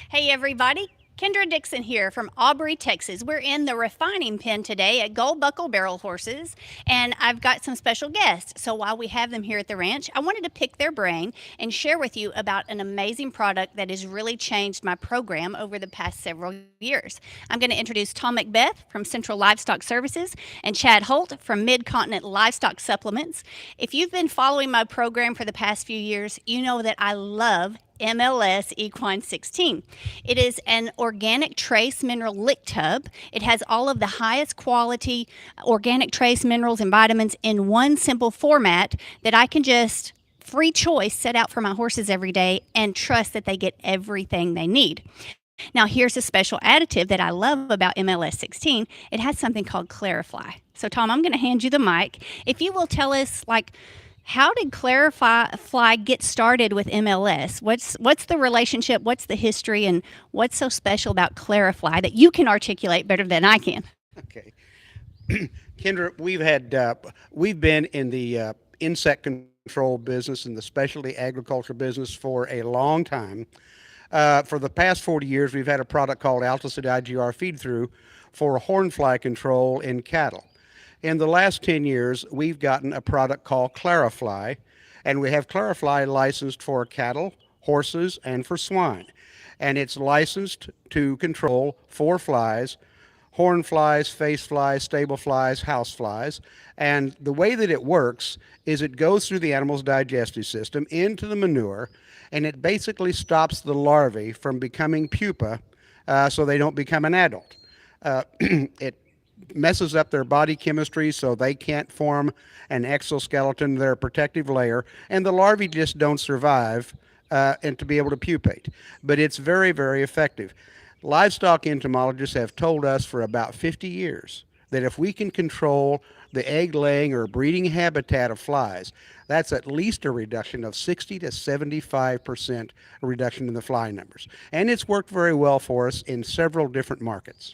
Hey everybody, Kendra Dixon here from Aubrey, Texas. We're in the refining pen today at Gold Buckle Barrel Horses, and I've got some special guests. So while we have them here at the ranch, I wanted to pick their brain and share with you about an amazing product that has really changed my program over the past several years. I'm going to introduce Tom Macbeth from Central Livestock Services and Chad Holt from Mid-Continent Livestock Supplements. If you've been following my program for the past few years, you know that I love MLS Equine 16. It is an organic trace mineral lick tub. It has all of the highest quality organic trace minerals and vitamins in one simple format that I can just free choice set out for my horses every day and trust that they get everything they need. Now, here's a special additive that I love about MLS 16. It has something called Clarify. So, Tom, I'm going to hand you the mic. If you will tell us, how did Clarify Fly get started with MLS? What's the relationship? What's the history? And what's so special about Clarify that you can articulate better than I can? Okay, Kendra, we've been in the insect control business and the specialty agriculture business for a long time. For the past 40 years, we've had a product called Alticid IGR feed through for hornfly control in cattle. In the last 10 years, we've gotten a product called Clarifly, and we have Clarifly licensed for cattle, horses, and for swine. And it's licensed to control four flies: horn flies, face flies, stable flies, house flies. And the way that it works is it goes through the animal's digestive system into the manure, and it basically stops the larvae from becoming pupa so they don't become an adult. It messes up their body chemistry so they can't form an exoskeleton, their protective layer, and the larvae just don't survive and to be able to pupate. But it's very, very effective. Livestock entomologists have told us for about 50 years that if we can control the egg laying or breeding habitat of flies, that's at least a reduction of 60 to 75% reduction in the fly numbers. And it's worked very well for us in several different markets.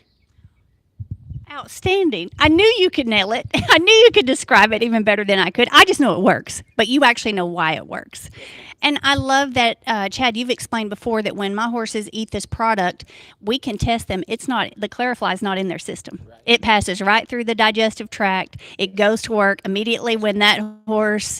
Outstanding. I knew you could nail it. I knew you could describe it even better than I could. I just know it works, but you actually know why it works. And I love that, Chad, you've explained before that when my horses eat this product, we can test them. It's not, the Clarifly is not in their system. It passes right through the digestive tract. It goes to work immediately when that horse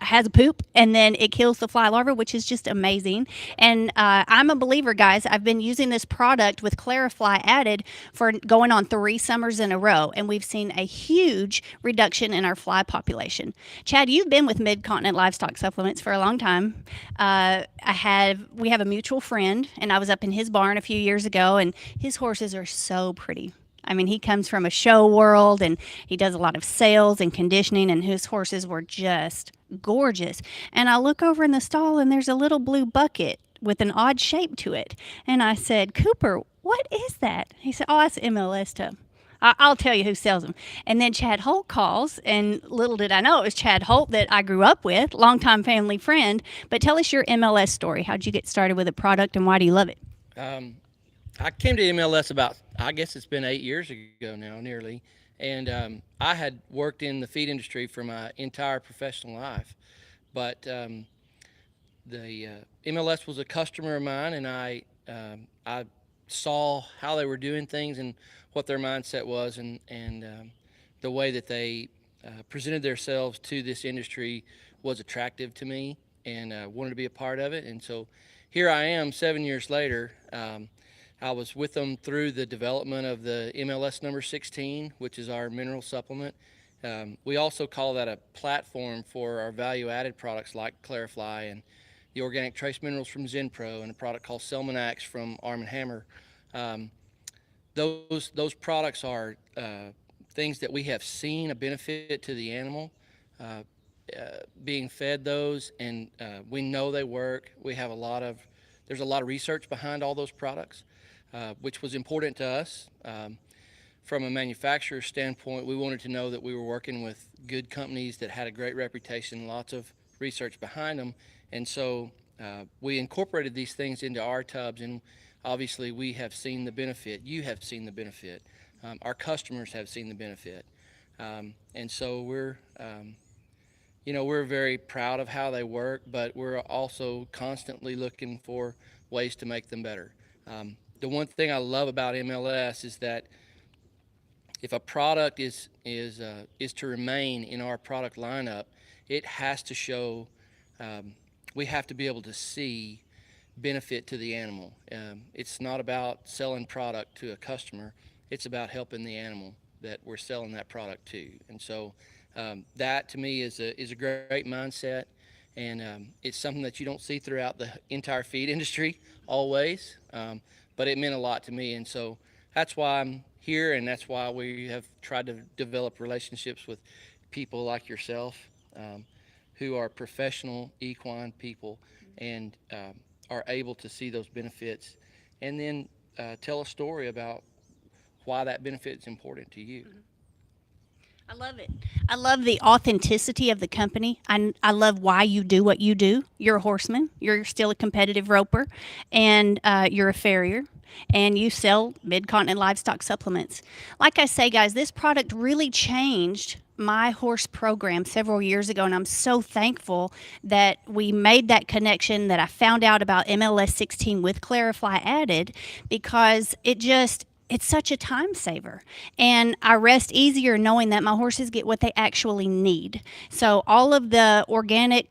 has a poop, and then it kills the fly larva, which is just amazing. And I'm a believer, guys. I've been using this product with Clarifly added for going on 3 summers in a row, and we've seen a huge reduction in our fly population. Chad, you've been with Mid-Continent Livestock Supplements for a long time. We have a mutual friend, and I was up in his barn a few years ago, and his horses are so pretty. I mean, he comes from a show world and he does a lot of sales and conditioning, and his horses were just gorgeous. And I look over in the stall and there's a little blue bucket with an odd shape to it. And I said, Cooper, what is that? He said, oh, that's MLS tub. I'll tell you who sells them. And then Chad Holt calls, and little did I know it was Chad Holt that I grew up with, longtime family friend. But tell us your MLS story. How'd you get started with a product and why do you love it? Um, I came to MLS about, I guess it's been 8 years ago now, nearly. And I had worked in the feed industry for my entire professional life. But the MLS was a customer of mine, and I saw how they were doing things and what their mindset was, and the way that they presented themselves to this industry was attractive to me, and wanted to be a part of it. And so here I am 7 years later. I was with them through the development of the MLS number 16, which is our mineral supplement. We also call that a platform for our value-added products like Clarifly and the organic trace minerals from Zenpro and a product called Selmanax from Arm& Hammer. Um, those products are things that we have seen a benefit to the animal being fed those, and we know they work. There's a lot of research behind all those products, which was important to us. From a manufacturer standpoint, we wanted to know that we were working with good companies that had a great reputation, lots of research behind them, and so we incorporated these things into our tubs, and obviously we have seen the benefit. You have seen the benefit. Our customers have seen the benefit, and so we're very proud of how they work, but we're also constantly looking for ways to make them better. The one thing I love about MLS is that if a product is to remain in our product lineup, it has to show. We have to be able to see benefit to the animal. It's not about selling product to a customer. It's about helping the animal that we're selling that product to. And so that to me is a great mindset, and it's something that you don't see throughout the entire feed industry always. But it meant a lot to me, and so that's why I'm here, and that's why we have tried to develop relationships with people like yourself, who are professional equine people and are able to see those benefits, and then tell a story about why that benefit is important to you. I love it. I love the authenticity of the company. I love why you do what you do. You're a horseman. You're still a competitive roper, and you're a farrier, and you sell mid-continent livestock supplements. Like I say, guys, this product really changed my horse program several years ago, and I'm so thankful that we made that connection, that I found out about MLS 16 with Clarify added, because it's such a time saver. And I rest easier knowing that my horses get what they actually need. So all of the organic,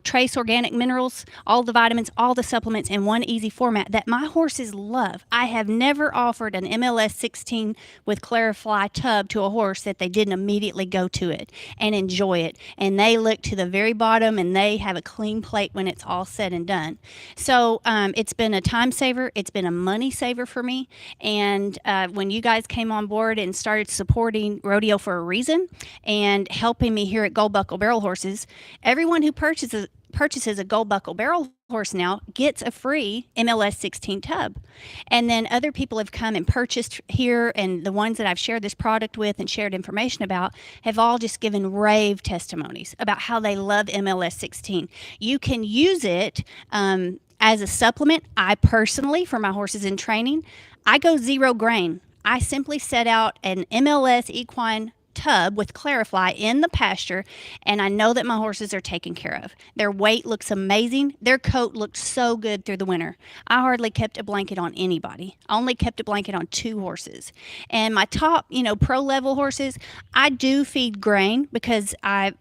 trace organic minerals, all the vitamins, all the supplements in one easy format that my horses love. I have never offered an MLS 16 with Clarify tub to a horse that they didn't immediately go to it and enjoy it. And they look to the very bottom and they have a clean plate when it's all said and done. So it's been a time saver. It's been a money saver for me. And when you guys came on board and started supporting Rodeo for a Reason and helping me here at Gold Buckle Barrel Horses, everyone who purchases a Gold Buckle Barrel horse now gets a free MLS 16 tub. And then other people have come and purchased here, and the ones that I've shared this product with and shared information about have all just given rave testimonies about how they love MLS 16. You can use it as a supplement. I personally, for my horses in training, I go zero grain. I simply set out an MLS Equine tub with Clarify in the pasture, and I know that my horses are taken care of. Their weight looks amazing. Their coat looked so good through the winter. I hardly kept a blanket on anybody. I only kept a blanket on 2 horses. And my top, pro level horses, I do feed grain because I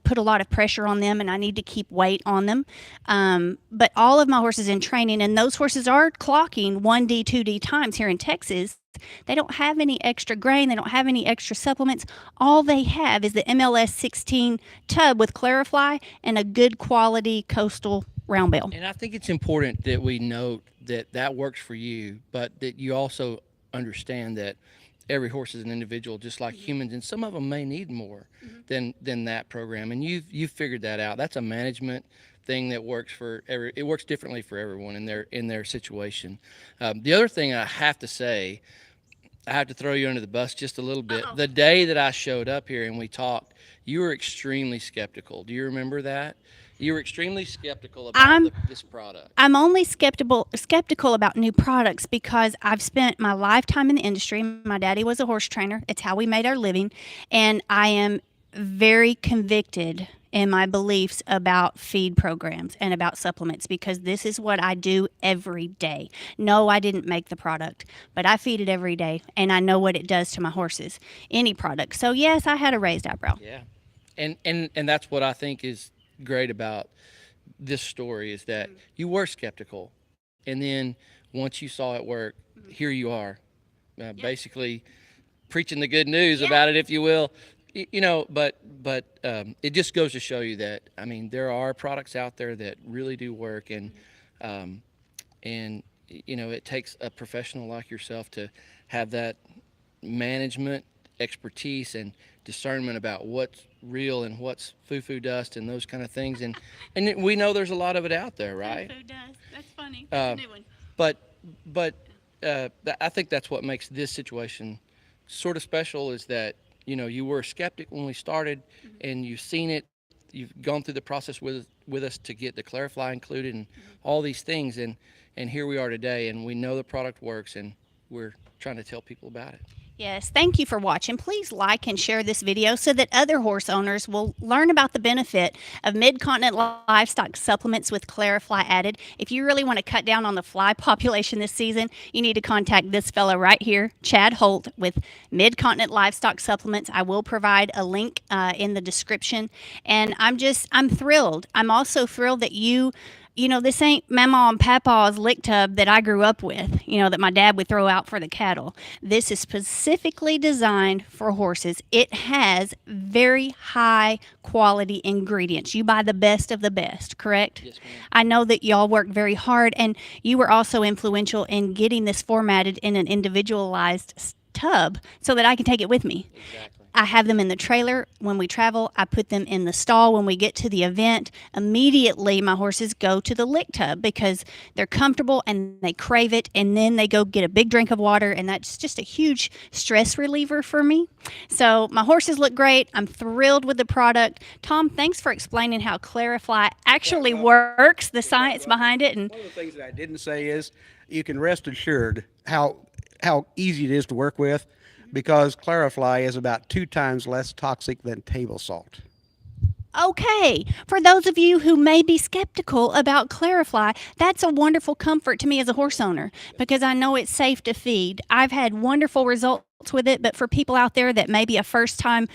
put a lot of pressure on them and I need to keep weight on them. But all of my horses in training, and those horses are clocking 1D, 2D times here in Texas, they don't have any extra grain. They don't have any extra supplements. All they have is the MLS 16 tub with Clarify and a good quality coastal round bale. And I think it's important that we note that that works for you, but that you also understand that every horse is an individual, just like humans, and some of them may need more than that program. And you've figured that out. That's a management thing that works for it works differently for everyone in their situation. The other thing I have to say, I have to throw you under the bus just a little bit. The day that I showed up here and we talked, you were extremely skeptical. Do you remember that? You were extremely skeptical about this product. I'm only skeptical about new products because I've spent my lifetime in the industry. My daddy was a horse trainer. It's how we made our living. And I am very convicted in my beliefs about feed programs and about supplements because this is what I do every day. No, I didn't make the product, but I feed it every day and I know what it does to my horses, any product. So yes, I had a raised eyebrow. Yeah. And that's what I think is great about this story is that you were skeptical. And then once you saw it work, here you are, basically preaching the good news about it, if you will. But it just goes to show you that there are products out there that really do work, and it takes a professional like yourself to have that management expertise and discernment about what's real and what's foo-foo dust and those kind of things, and we know there's a lot of it out there, right? Foo-foo dust. That's funny. That's a new one. But I think that's what makes this situation sort of special is that you were a skeptic when we started, and you've seen it. You've gone through the process with us to get the Clarify included and all these things, and here we are today, and we know the product works, and we're trying to tell people about it. Yes, thank you for watching. Please like and share this video so that other horse owners will learn about the benefit of mid-continent livestock supplements with Clarifly added. If you really want to cut down on the fly population this season, you need to contact this fellow right here, Chad Holt, with mid-continent livestock supplements. I will provide a link in the description. And I'm thrilled. I'm also thrilled that this ain't Mama and Papa's lick tub that I grew up with, that my dad would throw out for the cattle. This is specifically designed for horses. It has very high quality ingredients. You buy the best of the best, correct? Yes, ma'am. I know that y'all work very hard, and you were also influential in getting this formatted in an individualized tub so that I can take it with me. Exactly. I have them in the trailer when we travel. I put them in the stall when we get to the event. Immediately, my horses go to the lick tub because they're comfortable and they crave it. And then they go get a big drink of water, and that's just a huge stress reliever for me. So my horses look great. I'm thrilled with the product. Tom, thanks for explaining how Clarifly actually works, the science behind it. And One of the things that I didn't say is you can rest assured how easy it is to work with, because Clarifly is about 2 times less toxic than table salt. okay, for those of you who may be skeptical about Clarifly, that's a wonderful comfort to me as a horse owner because I know it's safe to feed. I've had wonderful results with it, but for people out there that may be a first time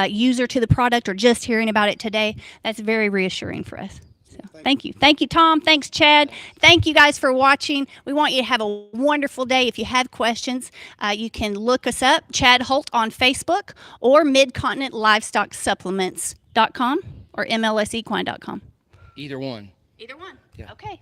user to the product or just hearing about it today, that's very reassuring for us. So, thank you. Thank you, Tom. Thanks, Chad. Thank you guys for watching. We want you to have a wonderful day. If you have questions, you can look us up, Chad Holt on Facebook or Mid-Continent Livestock Supplements.com or MLSEquine.com. Either one. Either one. Yeah. Okay. All right.